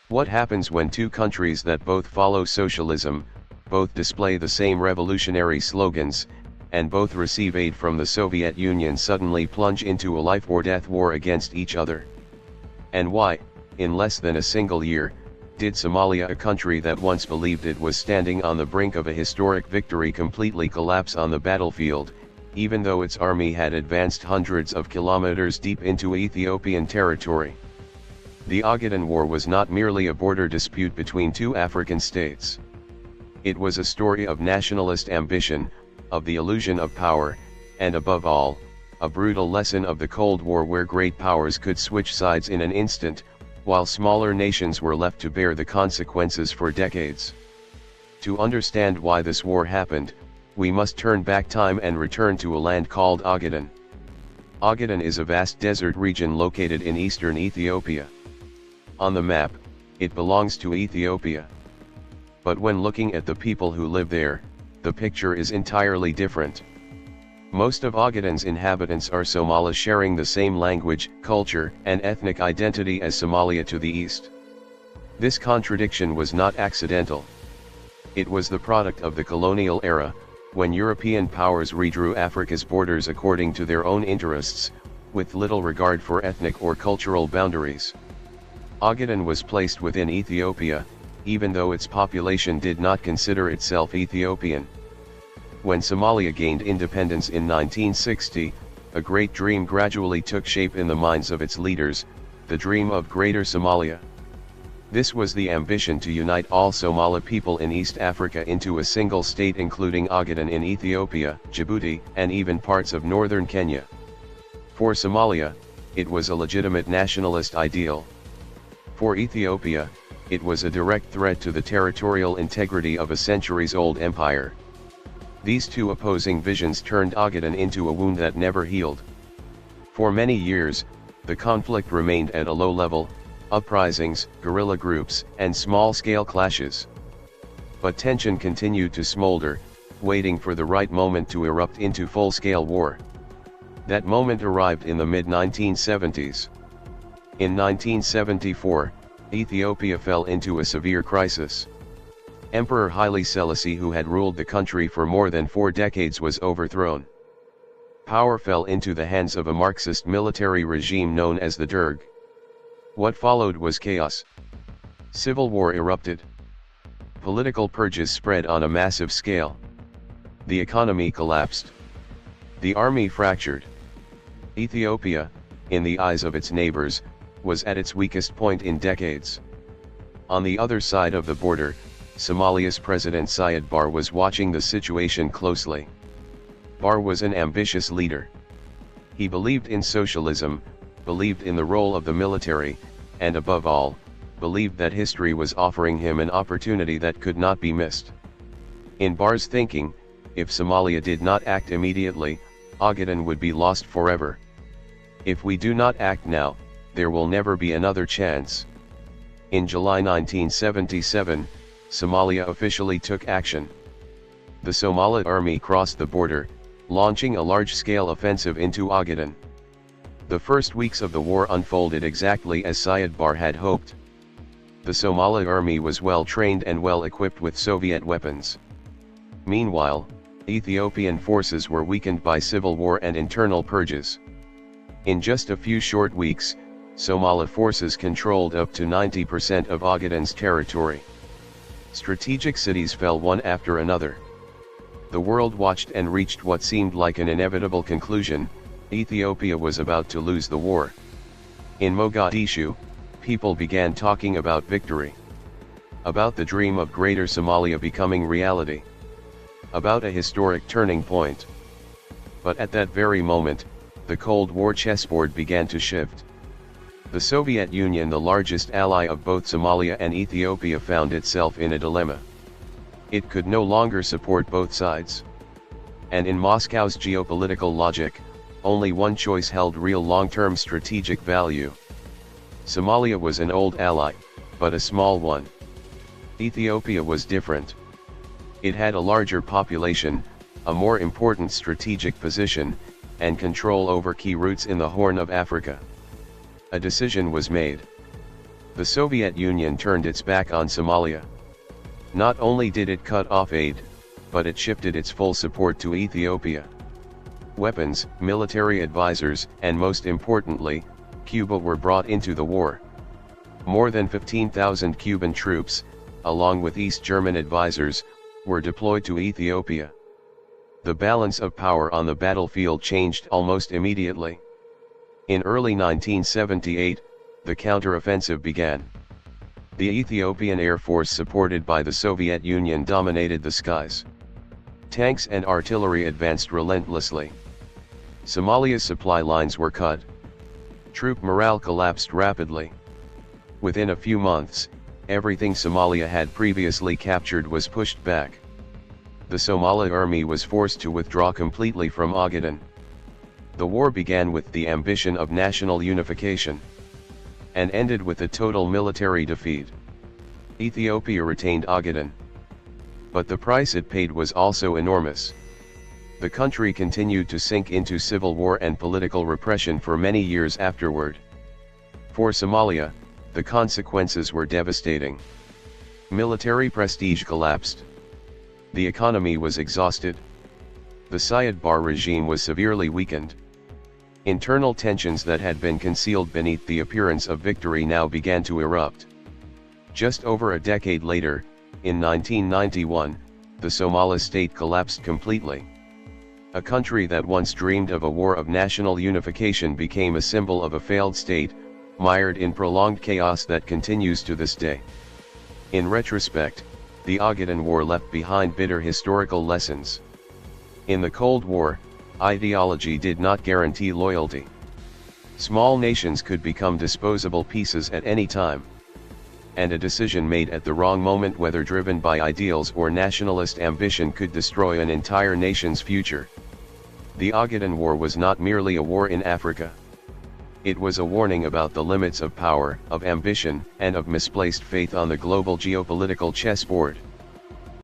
What happens when two countries that both follow socialism, both display the same revolutionary slogans, and both receive aid from the Soviet Union suddenly plunge into a life-or-death war against each other? And why, in less than a single year, did Somalia, a country that once believed it was standing on the brink of a historic victory, completely collapse on the battlefield, even though its army had advanced hundreds of kilometers deep into Ethiopian territory? The Ogaden War was not merely a border dispute between two African states. It was a story of nationalist ambition, of the illusion of power, and above all, a brutal lesson of the Cold War, where great powers could switch sides in an instant, while smaller nations were left to bear the consequences for decades. To understand why this war happened, we must turn back time and return to a land called Ogaden. Ogaden is a vast desert region located in eastern Ethiopia. On the map, it belongs to Ethiopia. But when looking at the people who live there, the picture is entirely different. Most of Ogaden's inhabitants are Somali, sharing the same language, culture, and ethnic identity as Somalia to the east. This contradiction was not accidental. It was the product of the colonial era, when European powers redrew Africa's borders according to their own interests, with little regard for ethnic or cultural boundaries. Ogaden was placed within Ethiopia, even though its population did not consider itself Ethiopian. When Somalia gained independence in 1960, a great dream gradually took shape in the minds of its leaders, the dream of Greater Somalia. This was the ambition to unite all Somali people in East Africa into a single state, including Ogaden in Ethiopia, Djibouti, and even parts of northern Kenya. For Somalia, it was a legitimate nationalist ideal. For Ethiopia, it was a direct threat to the territorial integrity of a centuries-old empire. These two opposing visions turned Ogaden into a wound that never healed. For many years, the conflict remained at a low level: uprisings, guerrilla groups, and small-scale clashes. But tension continued to smolder, waiting for the right moment to erupt into full-scale war. That moment arrived in the mid-1970s. In 1974, Ethiopia fell into a severe crisis. Emperor Haile Selassie, who had ruled the country for more than 4 decades, was overthrown. Power fell into the hands of a Marxist military regime known as the Derg. What followed was chaos. Civil war erupted. Political purges spread on a massive scale. The economy collapsed. The army fractured. Ethiopia, in the eyes of its neighbors, was at its weakest point in decades. On the other side of the border, Somalia's President Siad Barre was watching the situation closely. Barre was an ambitious leader. He believed in socialism, believed in the role of the military, and above all, believed that history was offering him an opportunity that could not be missed. In Barre's thinking, if Somalia did not act immediately, Ogaden would be lost forever. If we do not act now, there will never be another chance. In July 1977, Somalia officially took action. The Somali army crossed the border, launching a large-scale offensive into Ogaden. The first weeks of the war unfolded exactly as Siad Barre had hoped. The Somali army was well trained and well equipped with Soviet weapons. Meanwhile, Ethiopian forces were weakened by civil war and internal purges. In just a few short weeks, Somali forces controlled up to 90% of Ogaden's territory. Strategic cities fell one after another. The world watched and reached what seemed like an inevitable conclusion: Ethiopia was about to lose the war. In Mogadishu, people began talking about victory. About the dream of Greater Somalia becoming reality. About a historic turning point. But at that very moment, the Cold War chessboard began to shift. The Soviet Union, the largest ally of both Somalia and Ethiopia, found itself in a dilemma. It could no longer support both sides. And in Moscow's geopolitical logic, only one choice held real long-term strategic value. Somalia was an old ally, but a small one. Ethiopia was different. It had a larger population, a more important strategic position, and control over key routes in the Horn of Africa. A decision was made. The Soviet Union turned its back on Somalia. Not only did it cut off aid, but it shifted its full support to Ethiopia. Weapons, military advisors, and most importantly, Cuba were brought into the war. More than 15,000 Cuban troops, along with East German advisors, were deployed to Ethiopia. The balance of power on the battlefield changed almost immediately. In early 1978, the counteroffensive began. The Ethiopian Air Force, supported by the Soviet Union, dominated the skies. Tanks and artillery advanced relentlessly. Somalia's supply lines were cut. Troop morale collapsed rapidly. Within a few months, everything Somalia had previously captured was pushed back. The Somali army was forced to withdraw completely from Ogaden. The war began with the ambition of national unification, and ended with a total military defeat. Ethiopia retained Ogaden. But the price it paid was also enormous. The country continued to sink into civil war and political repression for many years afterward. For Somalia, the consequences were devastating. Military prestige collapsed. The economy was exhausted. The Siad Barre regime was severely weakened. Internal tensions that had been concealed beneath the appearance of victory now began to erupt. Just over a decade later, in 1991, the Somali state collapsed completely. A country that once dreamed of a war of national unification became a symbol of a failed state, mired in prolonged chaos that continues to this day. In retrospect, the Ogaden War left behind bitter historical lessons. In the Cold War, ideology did not guarantee loyalty. Small nations could become disposable pieces at any time. And a decision made at the wrong moment, whether driven by ideals or nationalist ambition, could destroy an entire nation's future. The Ogaden War was not merely a war in Africa. It was a warning about the limits of power, of ambition, and of misplaced faith on the global geopolitical chessboard.